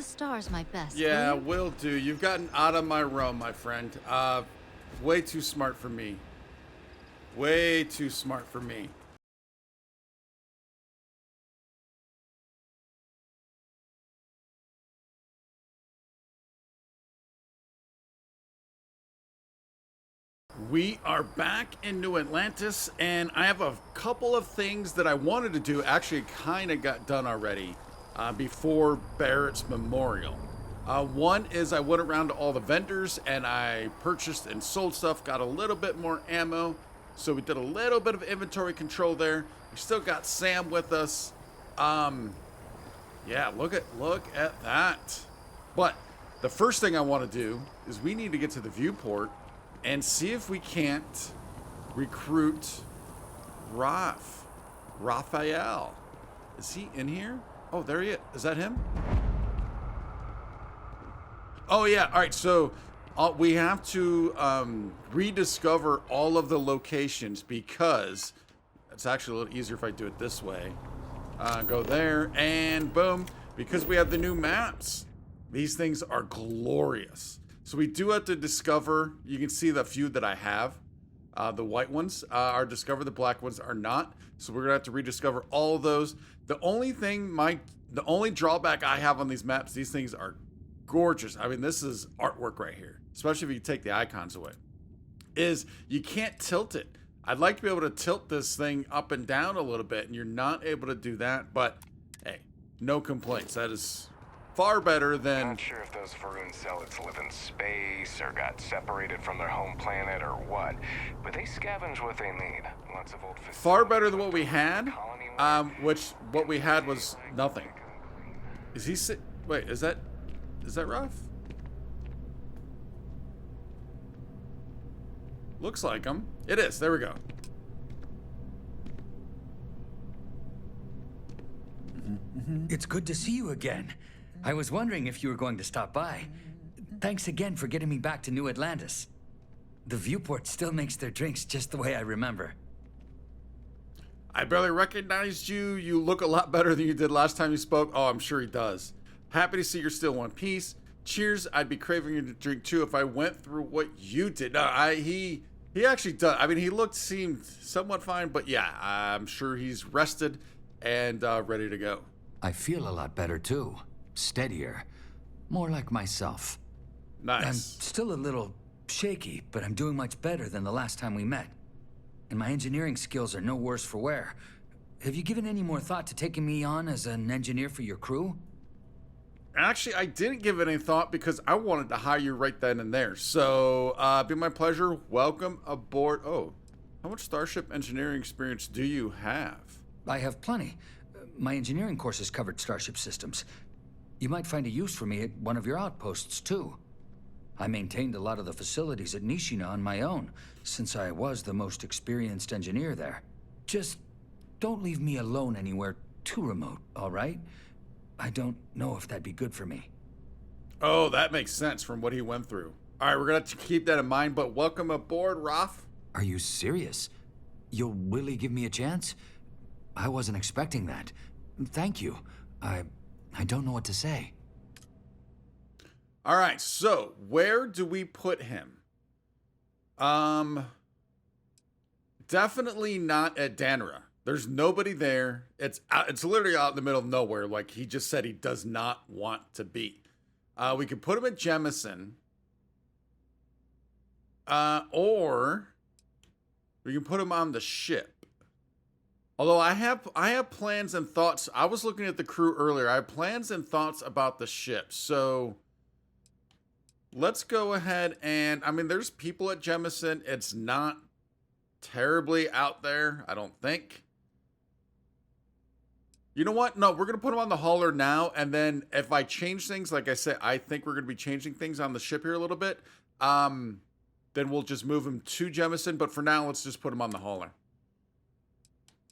the stars, my best. Yeah, will you? will do. You've gotten out of my realm, my friend. Way too smart for me. Way too smart for me. We are back in New Atlantis, and I have a couple of things that I wanted to do. Actually, kind of got done already before Barrett's Memorial. One is I went around to all the vendors and I purchased and sold stuff, got a little bit more ammo. So we did a little bit of inventory control there. We still got Sam with us. Yeah, look at that. But the first thing I want to do is we need to get to the viewport and see if we can't recruit Raphael. Is he in here? Oh, there he is. Is that him? Oh, yeah. All right. So we have to rediscover all of the locations because it's actually a little easier if I do it this way. Go there and boom. Because we have the new maps. These things are glorious. So we do have to discover, you can see the few that I have. The white ones are discovered, the black ones are not. So we're gonna have to rediscover all of those. The only drawback I have on these maps, these things are gorgeous. I mean, this is artwork right here, especially if you take the icons away, is you can't tilt it. I'd like to be able to tilt this thing up and down a little bit, and you're not able to do that, but hey, no complaints. That is far better than... Not sure if those Faroon zealots live in space or got separated from their home planet or what, but they scavenge what they need. Lots of old facilities. Far better than what we had, which what we had was nothing. Is he wait, is that Ruff? Looks like him. It is. There we go. It's good to see you again. I was wondering if you were going to stop by. Thanks again for getting me back to New Atlantis. The viewport still makes their drinks just the way I remember. I barely recognized you. You look a lot better than you did last time you spoke. Oh, I'm sure he does. Happy to see you're still in one piece. Cheers. I'd be craving you to drink too if I went through what you did. No, he actually does. I mean, seemed somewhat fine, but yeah, I'm sure he's rested and ready to go. I feel a lot better too. Steadier. More like myself. Nice. I'm still a little shaky, but I'm doing much better than the last time we met. And my engineering skills are no worse for wear. Have you given any more thought to taking me on as an engineer for your crew? Actually, I didn't give it any thought because I wanted to hire you right then and there. So, be my pleasure. Welcome aboard. Oh, how much Starship engineering experience do you have? I have plenty. My engineering courses covered Starship systems. You might find a use for me at one of your outposts, too. I maintained a lot of the facilities at Nishina on my own, since I was the most experienced engineer there. Just don't leave me alone anywhere too remote, all right? I don't know if that'd be good for me. Oh, that makes sense from what he went through. All right, we're going to keep that in mind, but welcome aboard, Raph. Are you serious? You'll really give me a chance? I wasn't expecting that. Thank you. I don't know what to say. All right, so where do we put him? Definitely not at Danra. There's nobody there. It's literally out in the middle of nowhere. Like he just said, he does not want to be. We could put him at Jemison, or we can put him on the ship. Although I have plans and thoughts. I was looking at the crew earlier. I have plans and thoughts about the ship. So let's go ahead and, I mean, there's people at Jemison. It's not terribly out there, I don't think. You know what? No, we're going to put him on the hauler now. And then if I change things, like I said, I think we're going to be changing things on the ship here a little bit. Then we'll just move him to Jemison. But for now, let's just put him on the hauler.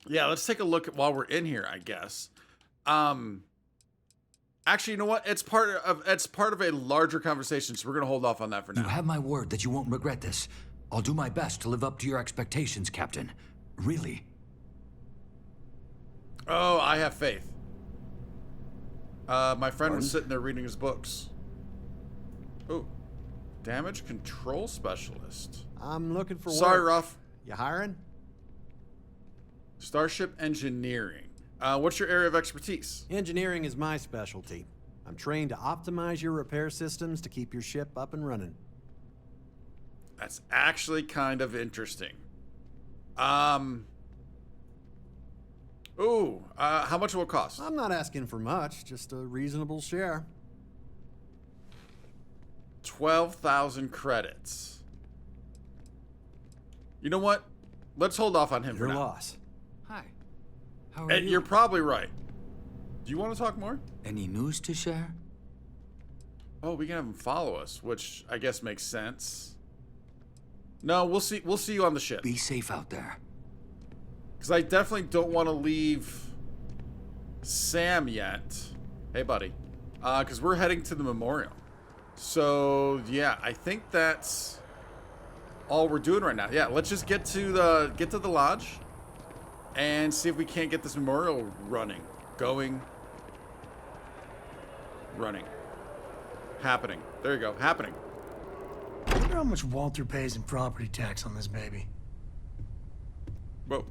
Yeah, let's take a look at while we're in here, I guess. Actually, you know what? It's part of a larger conversation, so we're going to hold off on that for now. You have my word that you won't regret this. I'll do my best to live up to your expectations, Captain. Really. Oh, I have faith. My friend was sitting there reading his books. Ooh. Damage control specialist. I'm looking for Sorry, work. Ruff. You hiring? Starship engineering. What's your area of expertise? Engineering is my specialty. I'm trained to optimize your repair systems to keep your ship up and running. That's actually kind of interesting. How much will it cost? I'm not asking for much, just a reasonable share. 12,000 credits. You know what? Let's hold off on him for Your now. loss. Hi. How are And you? you're probably right. Do you want to talk more? Any news to share? Oh, we can have him follow us, which I guess makes sense. No, we'll see. We'll see you on the ship. Be safe out there. Because I definitely don't want to leave Sam yet. Hey, buddy. Because we're heading to the memorial. So yeah, I think that's all we're doing right now. Yeah, let's just get to the lodge and see if we can't get this memorial running, happening. There you go, happening. I wonder how much Walter pays in property tax on this baby. Whoa.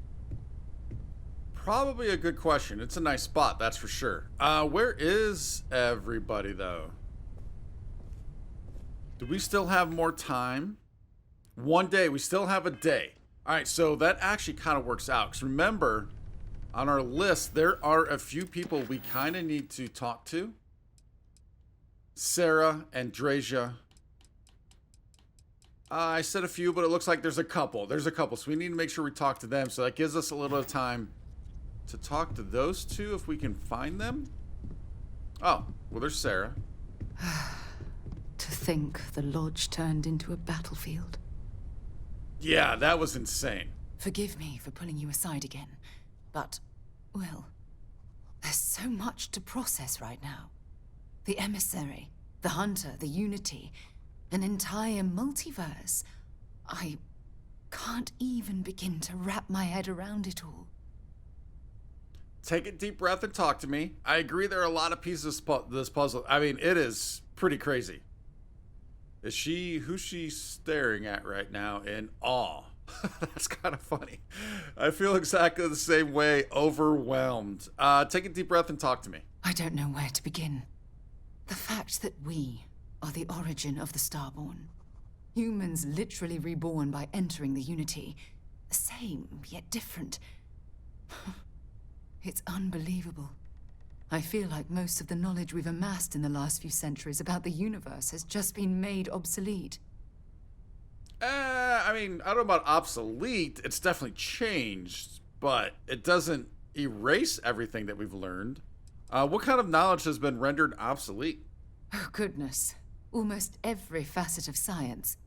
Probably a good question. It's a nice spot, that's for sure. Where is everybody though? Do we still have more time? One day, we still have a day. All right, so that actually kind of works out. Because remember, on our list, there are a few people we kind of need to talk to. Sarah and Drasia. I said a few, but it looks like there's a couple. So we need to make sure we talk to them. So that gives us a little time to talk to those two if we can find them. Oh, well, there's Sarah. To think the lodge turned into a battlefield. Yeah, that was insane. Forgive me for pulling you aside again, but, well, there's so much to process right now. The emissary, the hunter, the unity, an entire multiverse. I can't even begin to wrap my head around it all. Take a deep breath and talk to me. I agree there are a lot of pieces of this puzzle. I mean, it is pretty crazy. Who's she staring at right now in awe? That's kind of funny. I feel exactly the same way, overwhelmed. Take a deep breath and talk to me. I don't know where to begin. The fact that we are the origin of the Starborn. Humans literally reborn by entering the Unity. The same, yet different. It's unbelievable. I feel like most of the knowledge we've amassed in the last few centuries about the universe has just been made obsolete. I mean, I don't know about obsolete. It's definitely changed, but it doesn't erase everything that we've learned. What kind of knowledge has been rendered obsolete? Oh, goodness. Almost every facet of science.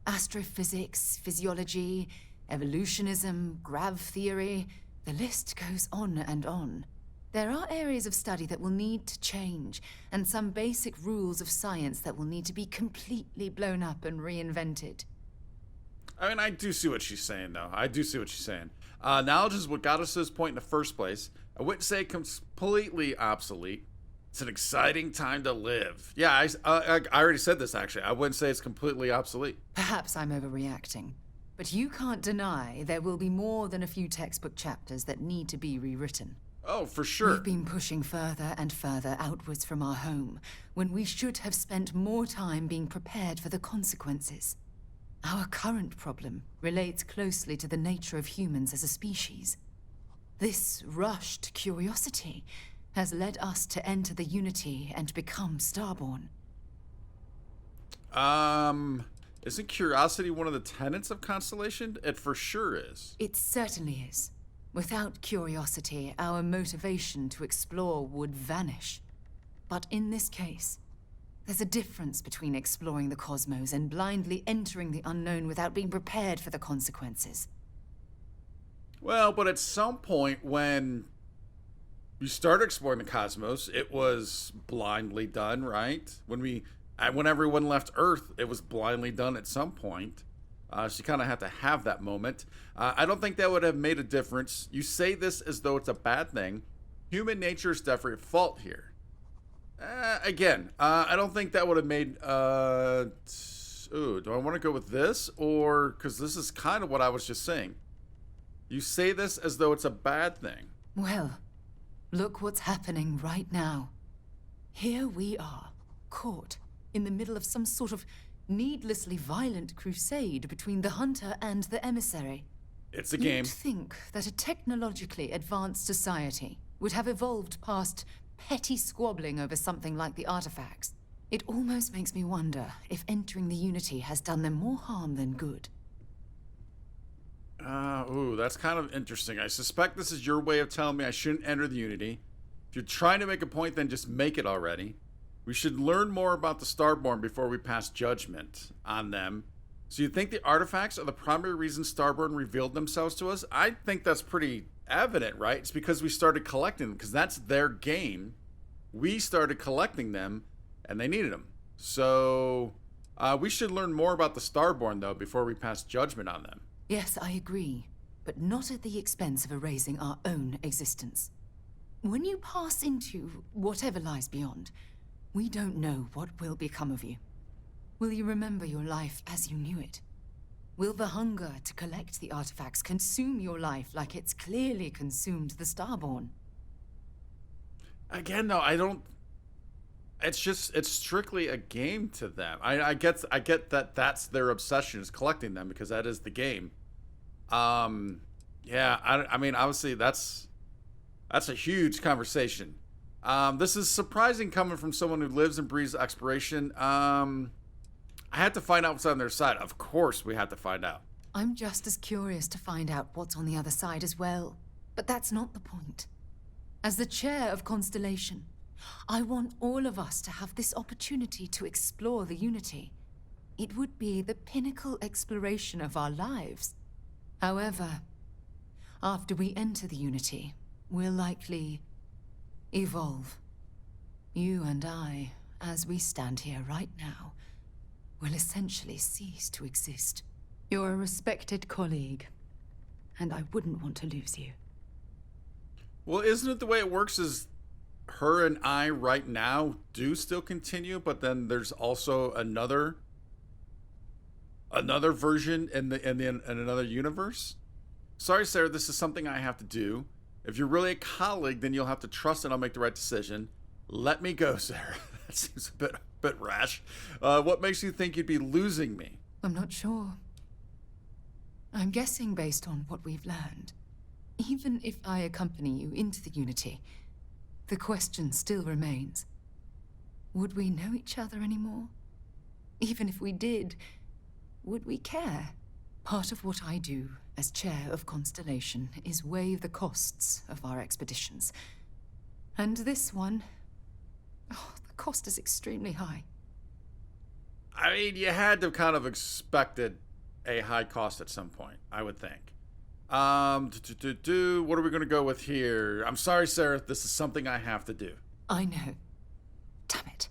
Astrophysics, physiology, evolutionism, grav theory. The list goes on and on. There are areas of study that will need to change, and some basic rules of science that will need to be completely blown up and reinvented. I mean, I do see what she's saying, though. Knowledge is what got us to this point in the first place. I wouldn't say completely obsolete. It's an exciting time to live. Yeah, I already said this, actually. I wouldn't say it's completely obsolete. Perhaps I'm overreacting, but you can't deny there will be more than a few textbook chapters that need to be rewritten. Oh, for sure. We've been pushing further and further outwards from our home, when we should have spent more time being prepared for the consequences. Our current problem relates closely to the nature of humans as a species. This rushed curiosity has led us to enter the Unity and become Starborn. Isn't curiosity one of the tenets of Constellation? It for sure is. It certainly is. Without curiosity, our motivation to explore would vanish. But in this case, there's a difference between exploring the cosmos and blindly entering the unknown without being prepared for the consequences. Well, but at some point when we started exploring the cosmos, it was blindly done, right? When everyone left Earth, it was blindly done at some point. So you kind of have to have that moment. I don't think that would have made a difference. You say this as though it's a bad thing. Human nature is definitely at fault here. Again, I don't think that would have made... Ooh, do I want to go with this? Or... Because this is kind of what I was just saying. You say this as though it's a bad thing. Well, look what's happening right now. Here we are, caught in the middle of some sort of needlessly violent crusade between the hunter and the emissary. It's a game. You'd think that a technologically advanced society would have evolved past petty squabbling over something like the artifacts. It almost makes me wonder if entering the Unity has done them more harm than good. Ooh, that's kind of interesting. I suspect this is your way of telling me I shouldn't enter the Unity. If you're trying to make a point, then just make it already. We should learn more about the Starborn before we pass judgment on them. So you think the artifacts are the primary reason Starborn revealed themselves to us? I think that's pretty evident, right? It's because we started collecting them, because that's their game. We started collecting them, and they needed them. So we should learn more about the Starborn, though, before we pass judgment on them. Yes, I agree, but not at the expense of erasing our own existence. When you pass into whatever lies beyond, we don't know what will become of you. Will you remember your life as you knew it? Will the hunger to collect the artifacts consume your life like it's clearly consumed the Starborn? Again, though, I don't... It's strictly a game to them. I get that that's their obsession, is collecting them, because that is the game. Yeah, I mean, obviously that's a huge conversation. This is surprising coming from someone who lives and breathes exploration. I had to find out what's on their side. Of course we had to find out. I'm just as curious to find out what's on the other side as well. But that's not the point. As the chair of Constellation, I want all of us to have this opportunity to explore the Unity. It would be the pinnacle exploration of our lives. However, after we enter the Unity, we'll likely evolve. You and I, as we stand here right now, will essentially cease to exist. You're a respected colleague, and I wouldn't want to lose you. Well, isn't it the way it works is her and I right now do still continue, but then there's also another version in another universe? Sorry, Sarah, this is something I have to do. If you're really a colleague, then you'll have to trust that I'll make the right decision. Let me go, Sarah. That seems a bit rash. What makes you think you'd be losing me? I'm not sure. I'm guessing based on what we've learned. Even if I accompany you into the Unity, the question still remains. Would we know each other anymore? Even if we did, would we care? Part of what I do as chair of Constellation is weigh the costs of our expeditions. And this one, the cost is extremely high. I mean, you had to kind of expected a high cost at some point, I would think. What are we going to go with here? I'm sorry, Sarah, this is something I have to do. I know. Damn it.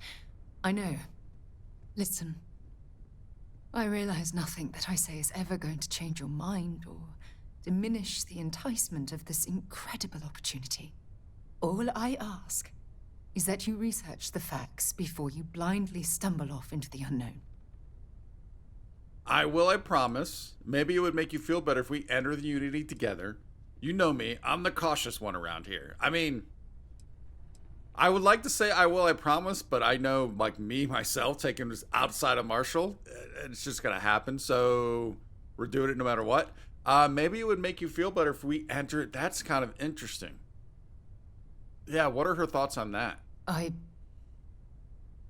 I know. Listen. I realize nothing that I say is ever going to change your mind or diminish the enticement of this incredible opportunity. All I ask is that you research the facts before you blindly stumble off into the unknown. I will, I promise. Maybe it would make you feel better if we enter the Unity together. You know me, I'm the cautious one around here. I mean, I would like to say I will, I promise, but I know, like me, myself, taking this outside of Marshall, it's just gonna happen, so we're doing it no matter what. Maybe it would make you feel better if we enter it. That's kind of interesting. Yeah, what are her thoughts on that? I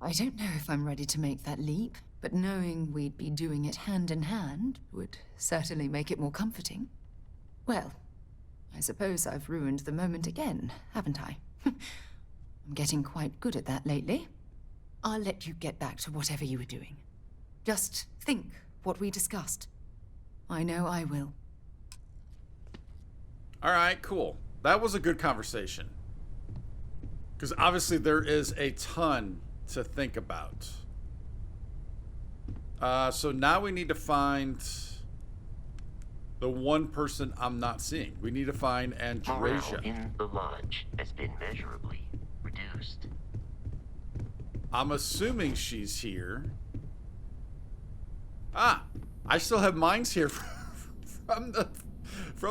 don't know if I'm ready to make that leap. But knowing we'd be doing it hand in hand would certainly make it more comforting. Well, I suppose I've ruined the moment again, haven't I? I'm getting quite good at that lately. I'll let you get back to whatever you were doing. Just think what we discussed. I know I will. All right, cool. That was a good conversation. Because obviously there is a ton to think about. So now we need to find the one person I'm not seeing. We need to find Andresia. Morale in the lodge has been measurably reduced. I'm assuming she's here. Ah, I still have mines here from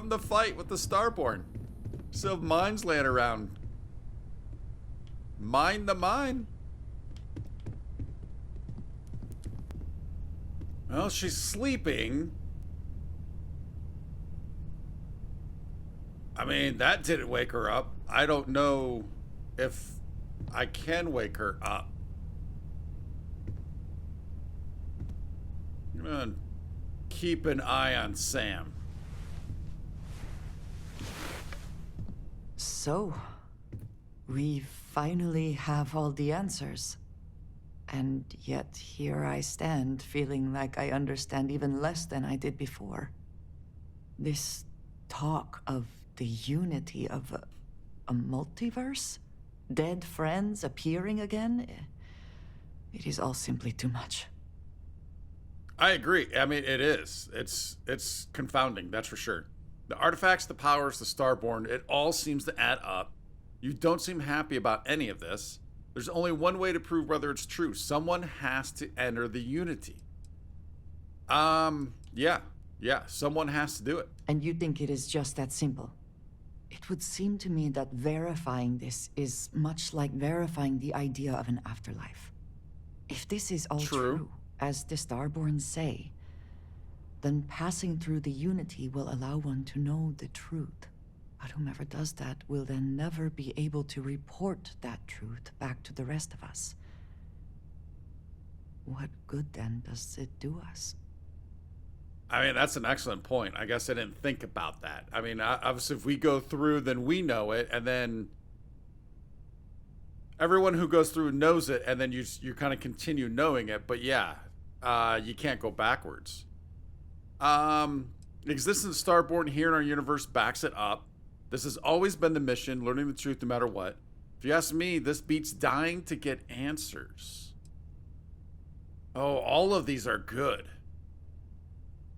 the fight with the Starborn. Still have mines laying around. Mine the mine. Well, she's sleeping. I mean, that didn't wake her up. I don't know if I can wake her up. I'm gonna keep an eye on Sam. So, we finally have all the answers. And yet here I stand, feeling like I understand even less than I did before. This talk of the unity of a multiverse? Dead friends appearing again? It is all simply too much. I agree. I mean, it is. It's confounding, that's for sure. The artifacts, the powers, the Starborn, it all seems to add up. You don't seem happy about any of this. There's only one way to prove whether it's true. Someone has to enter the Unity. Yeah, someone has to do it. And you think it is just that simple? It would seem to me that verifying this is much like verifying the idea of an afterlife. If this is all true, as the Starborn say, then passing through the Unity will allow one to know the truth. But whomever does that will then never be able to report that truth back to the rest of us. What good then does it do us? I mean, that's an excellent point. I guess I didn't think about that. I mean, obviously, if we go through, then we know it, and then everyone who goes through knows it, and then you kind of continue knowing it. But yeah, you can't go backwards. The existence of Starborn here in our universe backs it up. This has always been the mission, learning the truth no matter what. If you ask me, this beats dying to get answers. Oh, all of these are good.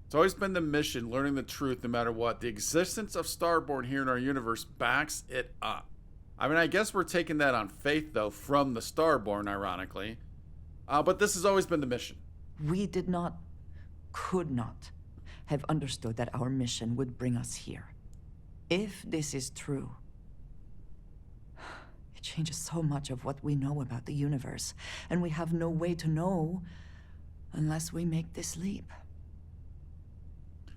It's always been the mission, learning the truth no matter what. The existence of Starborn here in our universe backs it up. I mean, I guess we're taking that on faith, though, from the Starborn, ironically. But this has always been the mission. We could not have understood that our mission would bring us here. If this is true, it changes so much of what we know about the universe, and we have no way to know unless we make this leap.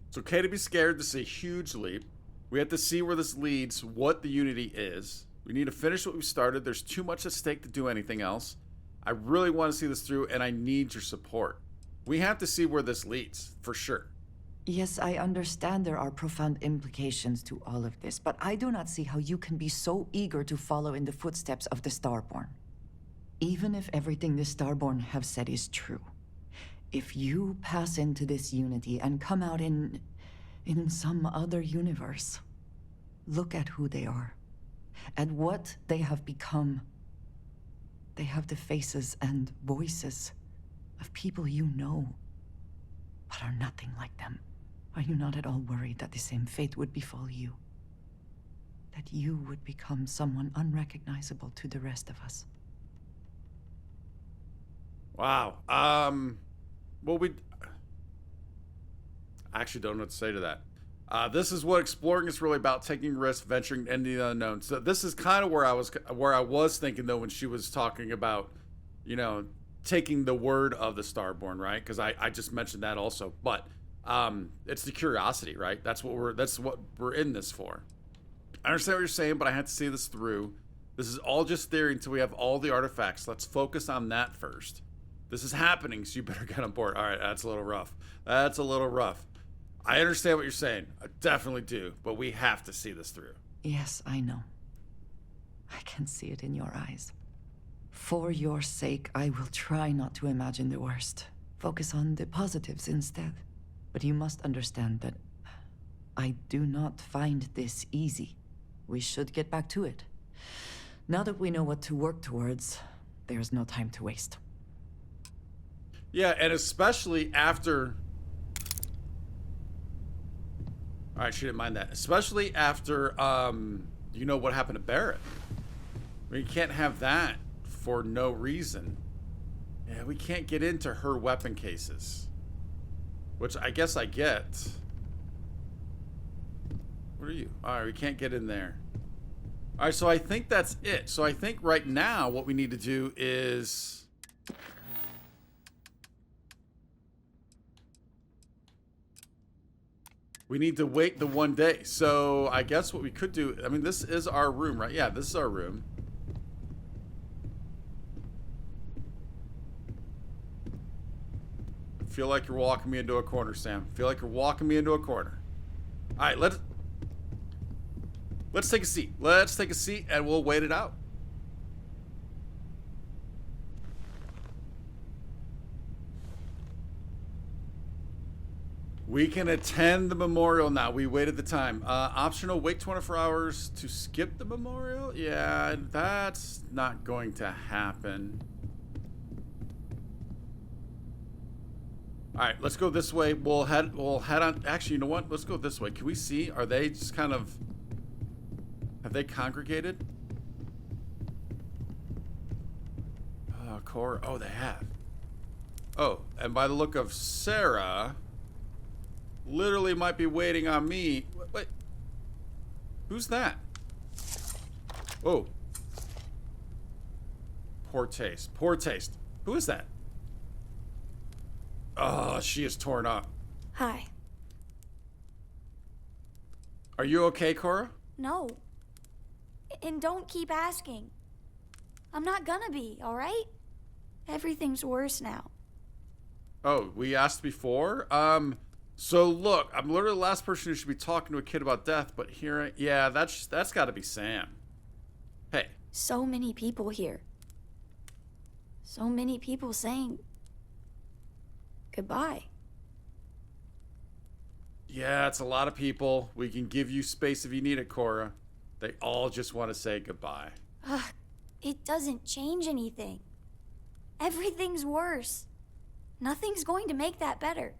It's okay to be scared. This is a huge leap. We have to see where this leads, what the Unity is. We need to finish what we started. There's too much at stake to do anything else. I really want to see this through, and I need your support. We have to see where this leads, for sure. Yes, I understand there are profound implications to all of this, but I do not see how you can be so eager to follow in the footsteps of the Starborn. Even if everything the Starborn have said is true, if you pass into this Unity and come out in some other universe, look at who they are, and what they have become. They have the faces and voices of people you know, but are nothing like them. Are you not at all worried that the same fate would befall you? That you would become someone unrecognizable to the rest of us? Wow. Well, I actually don't know what to say to that. This is what exploring is really about: taking risks, venturing into the unknown. So this is kind of where I was thinking, though, when she was talking about, taking the word of the Starborn, right? Because I just mentioned that also, but it's the curiosity, right? That's what we're in this for. I understand what you're saying, but I have to see this through. This is all just theory until we have all the artifacts. Let's focus on that first. This is happening, so you better get on board. All right, that's a little rough. That's a little rough. I understand what you're saying. I definitely do, but we have to see this through. Yes, I know. I can see it in your eyes. For your sake, I will try not to imagine the worst. Focus on the positives instead. But you must understand that I do not find this easy. We should get back to it. Now that we know what to work towards, there's no time to waste. Yeah, and especially after... All right, she didn't mind that. Especially after, what happened to Barrett. I mean, you can't have that for no reason. Yeah, we can't get into her weapon cases. Which I guess I get. What are you? Alright, we can't get in there. Alright, so I think that's it. So I think right now what we need to do is... we need to wait the 1 day. So I guess what we could do... I mean, this is our room, right? Yeah, this is our room. I feel like you're walking me into a corner, Sam. I feel like you're walking me into a corner. Alright, let's take a seat. Let's take a seat and we'll wait it out. We can attend the memorial now. We waited the time. Optional wait 24 hours to skip the memorial? Yeah, that's not going to happen. All right, let's go this way. We'll head on. Actually, you know what? Let's go this way. Can we see? Are they just kind of... have they congregated? Cora. Oh, they have. Oh, and by the look of Sarah, literally might be waiting on me. Wait. Who's that? Oh. Poor taste. Poor taste. Who is that? Oh, she is torn up. Hi. Are you okay, Cora? No. And don't keep asking. I'm not gonna be, alright? Everything's worse now. Oh, we asked before? So look, I'm literally the last person who should be talking to a kid about death, but here yeah, that's gotta be Sam. Hey. So many people here. So many people saying goodbye. Yeah, it's a lot of people. We can give you space if you need it, Cora. They all just want to say goodbye. It doesn't change anything. Everything's worse. Nothing's going to make that better.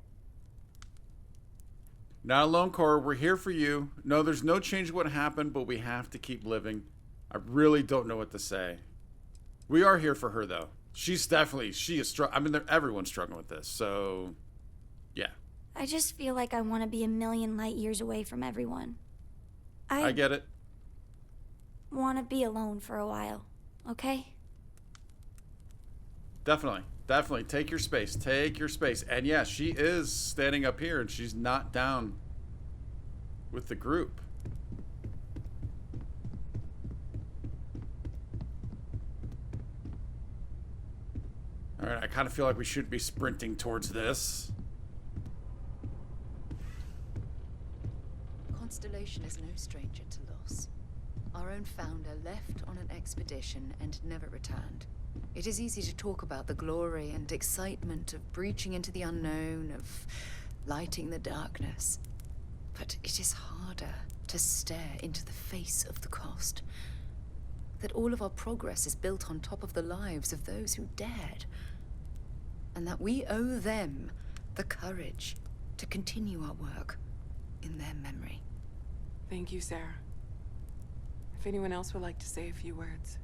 Not alone, Cora. We're here for you. No, there's no change in what happened, but we have to keep living. I really don't know what to say. We are here for her, though. She is struggling. I mean, everyone's struggling with this, so yeah. I just feel like I want to be a million light years away from everyone. I get it. Want to be alone for a while, okay? Definitely. Definitely. Take your space. Take your space. And yeah, she is standing up here and she's not down with the group. Alright, I kind of feel like we should be sprinting towards this. Constellation is no stranger to loss. Our own founder left on an expedition and never returned. It is easy to talk about the glory and excitement of breaching into the unknown, of lighting the darkness. But it is harder to stare into the face of the cost. That all of our progress is built on top of the lives of those who dared. And that we owe them the courage to continue our work in their memory. Thank you, Sarah. If anyone else would like to say a few words.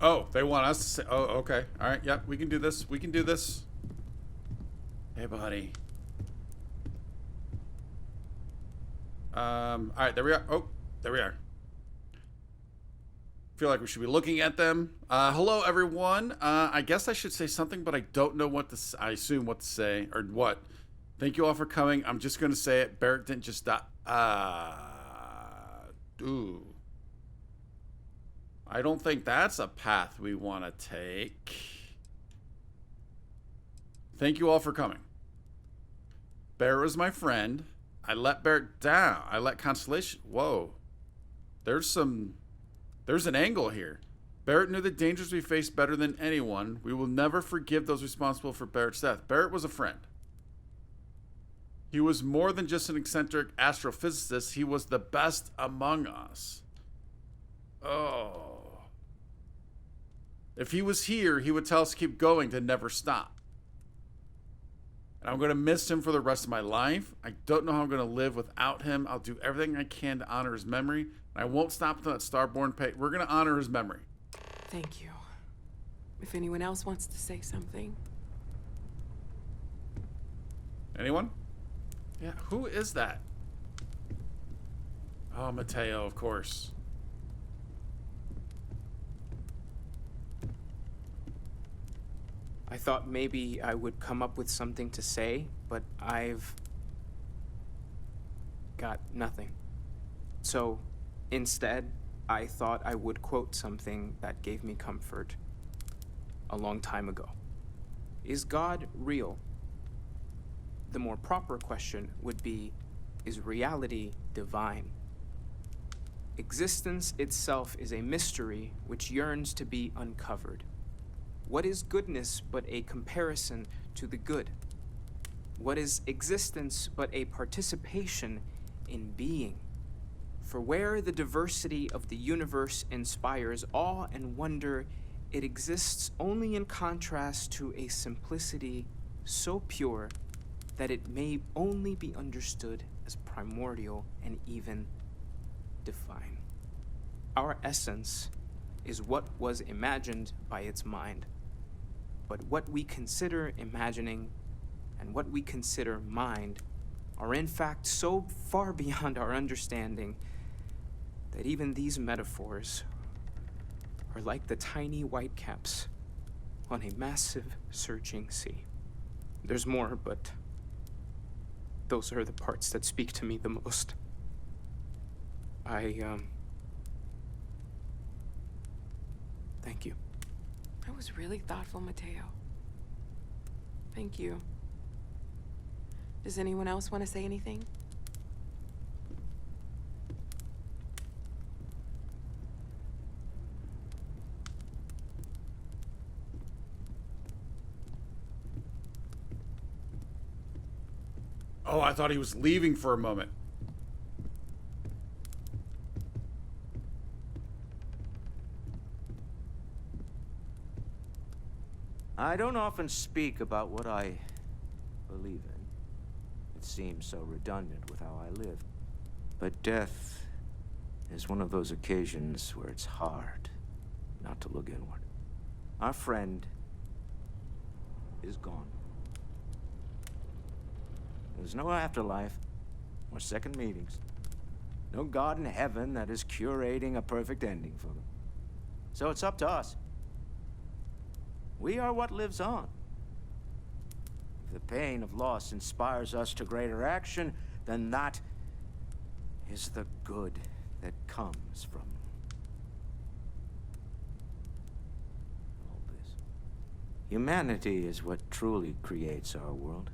Oh, they want us to say... Oh, okay. All right, yep, we can do this. We can do this. Hey, buddy. All right, there we are. Oh, there we are. Feel like we should be looking at them. Hello, everyone. I guess I should say something, but I don't know what to... I assume what to say, or what. Thank you all for coming. I'm just going to say it. Barrett didn't just die. Ooh. I don't think that's a path we want to take. Thank you all for coming. Barrett was my friend. I let Barrett down. I let Constellation... Whoa. There's an angle here. Barrett knew the dangers we faced better than anyone. We will never forgive those responsible for Barrett's death. Barrett was a friend. He was more than just an eccentric astrophysicist. He was the best among us. Oh. If he was here, he would tell us to keep going, to never stop. And I'm going to miss him for the rest of my life. I don't know how I'm going to live without him. I'll do everything I can to honor his memory. And I won't stop until that Starborn pay. We're going to honor his memory. Thank you. If anyone else wants to say something. Anyone? Yeah, who is that? Oh, Mateo, of course. I thought maybe I would come up with something to say, but I've got nothing. So, instead, I thought I would quote something that gave me comfort a long time ago. Is God real? The more proper question would be, is reality divine? Existence itself is a mystery which yearns to be uncovered. What is goodness but a comparison to the good? What is existence but a participation in being? For where the diversity of the universe inspires awe and wonder, it exists only in contrast to a simplicity so pure that it may only be understood as primordial and even divine. Our essence is what was imagined by its mind, but what we consider imagining and what we consider mind are in fact so far beyond our understanding that even these metaphors are like the tiny whitecaps on a massive surging sea. There's more, but those are the parts that speak to me the most. Thank you. That was really thoughtful, Mateo. Thank you. Does anyone else want to say anything? Oh, I thought he was leaving for a moment. I don't often speak about what I believe in. It seems so redundant with how I live. But death is one of those occasions where it's hard not to look inward. Our friend is gone. There's no afterlife or second meetings. No God in heaven that is curating a perfect ending for them. So it's up to us. We are what lives on. If the pain of loss inspires us to greater action, then that is the good that comes from all this. Humanity is what truly creates our world.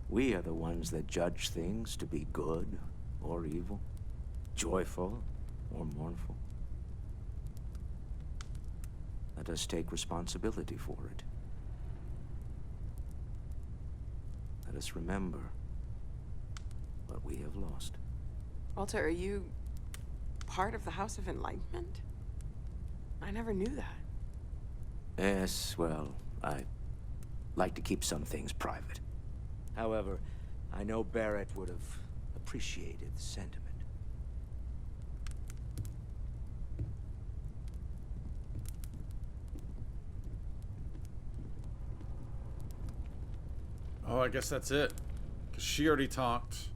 We are the ones that judge things to be good or evil, joyful or mournful. Let us take responsibility for it. Let us remember what we have lost. Walter, are you part of the House of Enlightenment? I never knew that. Yes, well, I like to keep some things private. However, I know Barrett would have appreciated the sentiment. Oh, I guess that's it. 'Cause she already talked.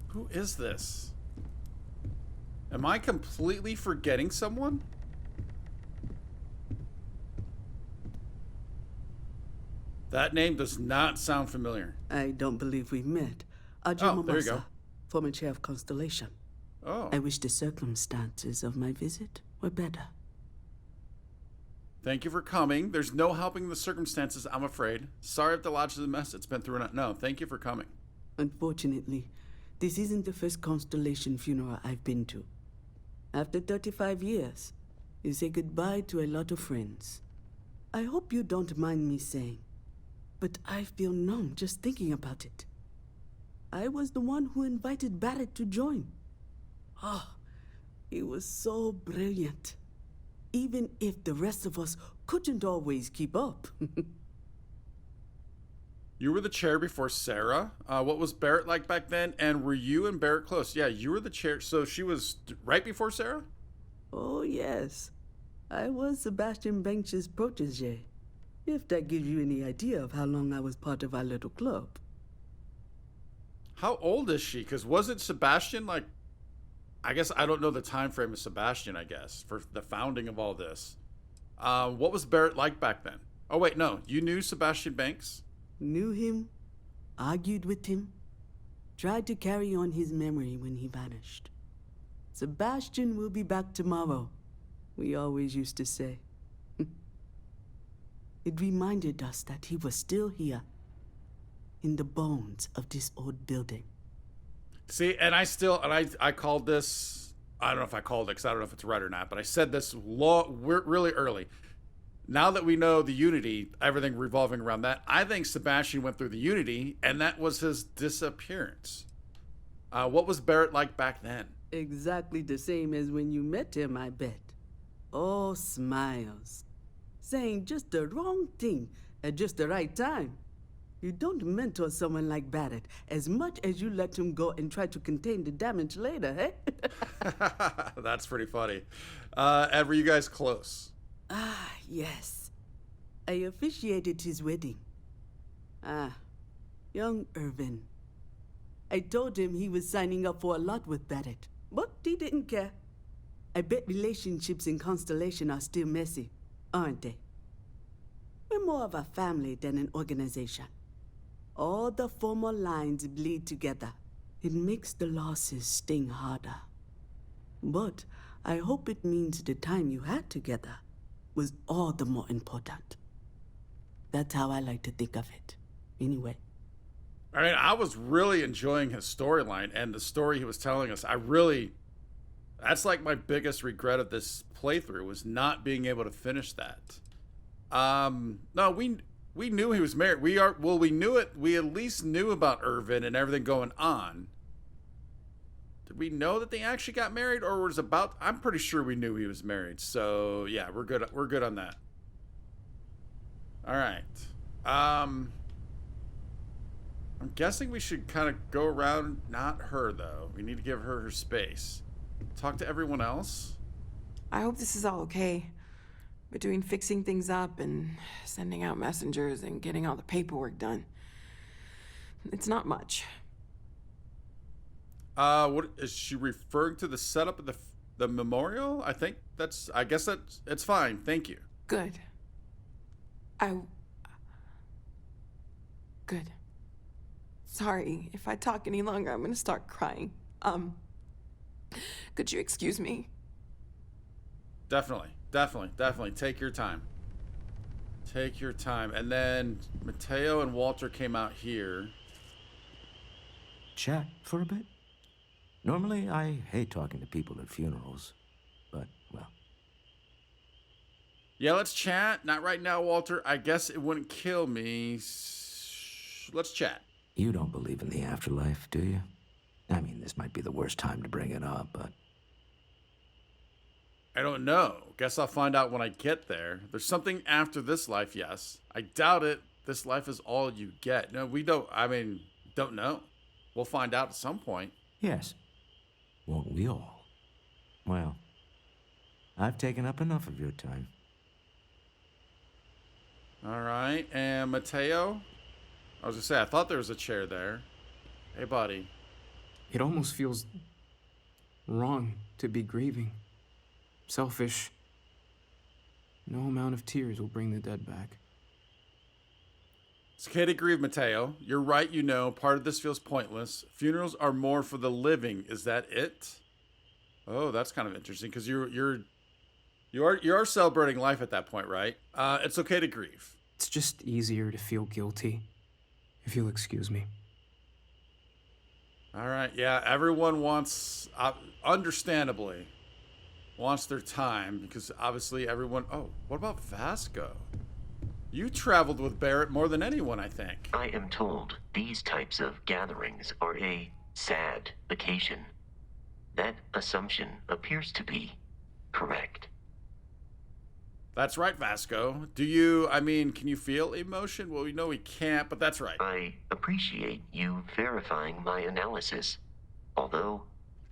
Who is this? Am I completely forgetting someone? That name does not sound familiar. I don't believe we met. Oh, there you go. Mamasa, former chair of Constellation. Oh. I wish the circumstances of my visit were better. Thank you for coming. There's no helping the circumstances, I'm afraid. Sorry if the lodge is a mess. It's been through enough. No, thank you for coming. Unfortunately, this isn't the first Constellation funeral I've been to. After 35 years, you say goodbye to a lot of friends. I hope you don't mind me saying, but I feel numb just thinking about it. I was the one who invited Barrett to join. Oh, he was so brilliant. Even if the rest of us couldn't always keep up. You were the chair before Sarah. What was Barrett like back then? And were you and Barrett close? Yeah, you were the chair. So she was right before Sarah? Oh, yes. I was Sebastian Banks's protege, if that gives you any idea of how long I was part of our little club. How old is she? Because wasn't Sebastian like... I guess I don't know the time frame of Sebastian, I guess, for the founding of all this. What was Barrett like back then? Oh, wait, no. You knew Sebastian Banks? Knew him, argued with him, tried to carry on his memory when he vanished. Sebastian will be back tomorrow, we always used to say. It reminded us that he was still here, in the bones of this old building. See, and I called this, I don't know if I called it because I don't know if it's right or not, but I said this really early. Now that we know the Unity, everything revolving around that, I think Sebastian went through the Unity, and that was his disappearance. What was Barrett like back then? Exactly the same as when you met him, I bet. All smiles. Saying just the wrong thing at just the right time. You don't mentor someone like Barrett as much as you let him go and try to contain the damage later, eh? That's pretty funny. Ed, were you guys close? Ah, yes. I officiated his wedding. Ah, young Irvin. I told him he was signing up for a lot with Barrett, but he didn't care. I bet relationships in Constellation are still messy, aren't they? We're more of a family than an organization. All the former lines bleed together. It makes the losses sting harder. But I hope it means the time you had together was all the more important. That's how I like to think of it, anyway. I mean, I was really enjoying his storyline and the story he was telling us. That's like my biggest regret of this playthrough, was not being able to finish that. No, we knew he was married. We knew it. We at least knew about Irvin and everything going on. Did we know that they actually got married, or was about? I'm pretty sure we knew he was married. So yeah, we're good. We're good on that. All right. I'm guessing we should kind of go around. Not her though. We need to give her space. Talk to everyone else. I hope this is all okay. Between fixing things up and sending out messengers and getting all the paperwork done, it's not much. What is she referring to? The setup of the memorial? I guess it's fine. Thank you. Good. Good. Sorry, if I talk any longer, I'm gonna start crying. Could you excuse me? Definitely. Take your time. Take your time. And then Mateo and Walter came out here. Chat for a bit? Normally, I hate talking to people at funerals, but, well. Yeah, let's chat. Not right now, Walter. I guess it wouldn't kill me. Let's chat. You don't believe in the afterlife, do you? I mean, this might be the worst time to bring it up, but... I don't know. Guess I'll find out when I get there. There's something after this life, yes. I doubt it. This life is all you get. No, we don't know. We'll find out at some point. Yes. Won't we all? Well, I've taken up enough of your time. All right, and Mateo? I was gonna say, I thought there was a chair there. Hey, buddy. It almost feels wrong to be grieving. Selfish. No amount of tears will bring the dead back. It's okay to grieve, Mateo. You're right, part of this feels pointless. Funerals are more for the living. Is that it? Oh, that's kind of interesting, because you are celebrating life at that point, right? It's okay to grieve. It's just easier to feel guilty, if you'll excuse me. All right, yeah, everyone understandably, wants their time, because obviously everyone... Oh, what about Vasco? You traveled with Barrett more than anyone, I think. I am told these types of gatherings are a sad vacation. That assumption appears to be correct. That's right, Vasco. Can you feel emotion? Well, we know we can't, but that's right. I appreciate you verifying my analysis, although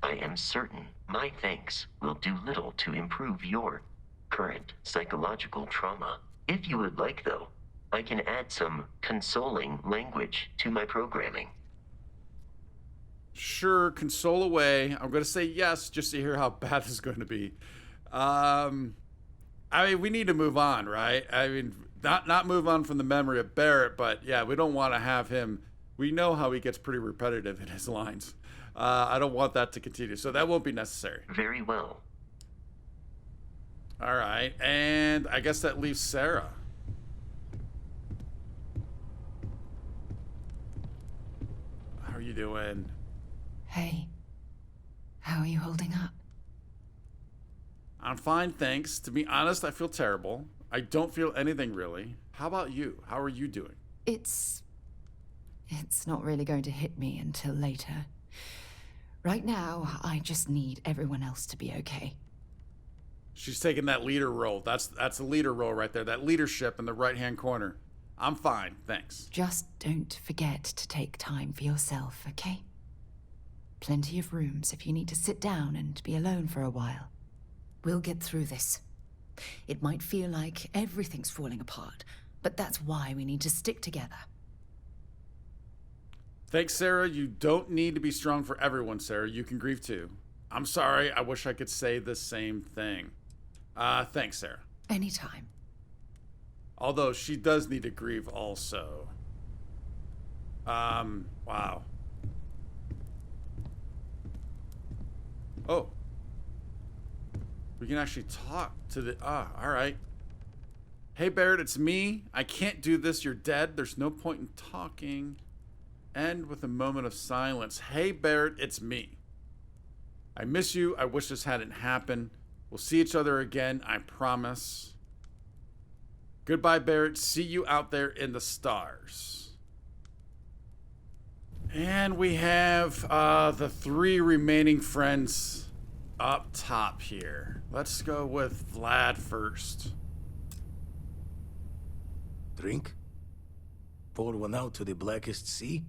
I am certain my thanks will do little to improve your current psychological trauma. If you would like, though, I can add some consoling language to my programming. Sure, console away. I'm going to say yes just to hear how bad this is going to be. I mean, we need to move on, right? I mean, not move on from the memory of Barrett, but yeah, we don't want to have him. We know how he gets pretty repetitive in his lines. I don't want that to continue, so that won't be necessary. Very well. All right, and I guess that leaves Sarah. How are you doing? Hey, how are you holding up? I'm fine, thanks. To be honest, I feel terrible. I don't feel anything really. How about you? How are you doing? It's not really going to hit me until later. Right now, I just need everyone else to be okay. She's taking that leader role. That's the leader role right there. That leadership in the right-hand corner. I'm fine, thanks. Just don't forget to take time for yourself, okay? Plenty of rooms if you need to sit down and be alone for a while. We'll get through this. It might feel like everything's falling apart, but that's why we need to stick together. Thanks, Sarah. You don't need to be strong for everyone, Sarah. You can grieve too. I'm sorry. I wish I could say the same thing. Thanks, Sarah. Anytime. Although she does need to grieve also. Wow. Oh. We can actually talk to the... all right. Hey, Barrett, it's me. I can't do this. You're dead. There's no point in talking. End with a moment of silence. Hey, Barrett, it's me. I miss you. I wish this hadn't happened. We'll see each other again, I promise. Goodbye, Barrett. See you out there in the stars. And we have the 3 remaining friends up top here. Let's go with Vlad first. Drink? Pour one out to the blackest sea?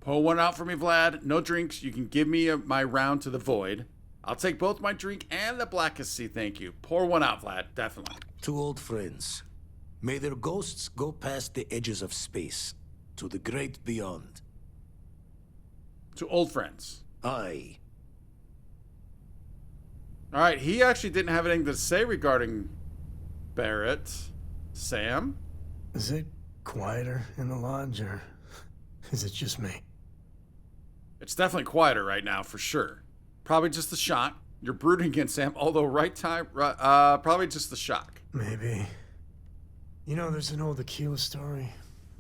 Pull one out for me, Vlad. No drinks. You can give me my round to the void. I'll take both my drink and the blackest sea, thank you. Pour one out, Vlad, definitely. 2 old friends. May their ghosts go past the edges of space, to the great beyond. 2 old friends. Aye. All right, he actually didn't have anything to say regarding Barrett. Sam? Is it quieter in the lodge, or is it just me? It's definitely quieter right now, for sure. Probably just the shock. You're brooding again, Sam, although probably just the shock. Maybe. You know, there's an old Aquila story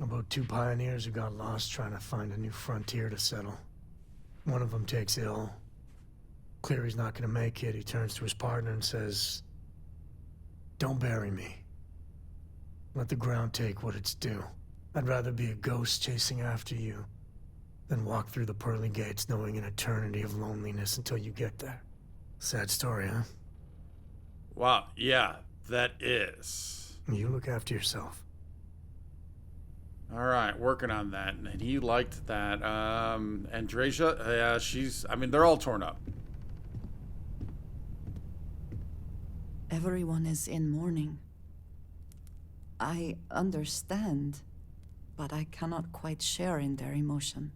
about 2 pioneers who got lost trying to find a new frontier to settle. One of them takes ill. Clear he's not gonna make it, he turns to his partner and says, "Don't bury me. Let the ground take what it's due. I'd rather be a ghost chasing after you than walk through the pearly gates knowing an eternity of loneliness until you get there." Sad story, huh? Wow, yeah, that is. You look after yourself. All right, working on that. And he liked that. Andresia, yeah, they're all torn up. Everyone is in mourning. I understand, but I cannot quite share in their emotion.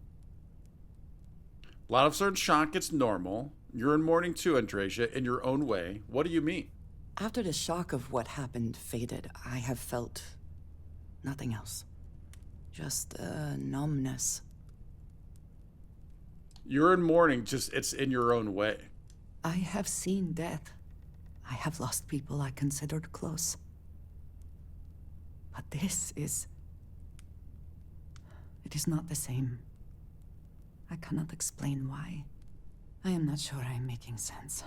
A lot of certain shock, it's normal. You're in mourning too, Andresia, in your own way. What do you mean? After the shock of what happened faded, I have felt nothing else. Just a numbness. You're in mourning, just it's in your own way. I have seen death. I have lost people I considered close. But this is... it is not the same. I cannot explain why. I am not sure I am making sense.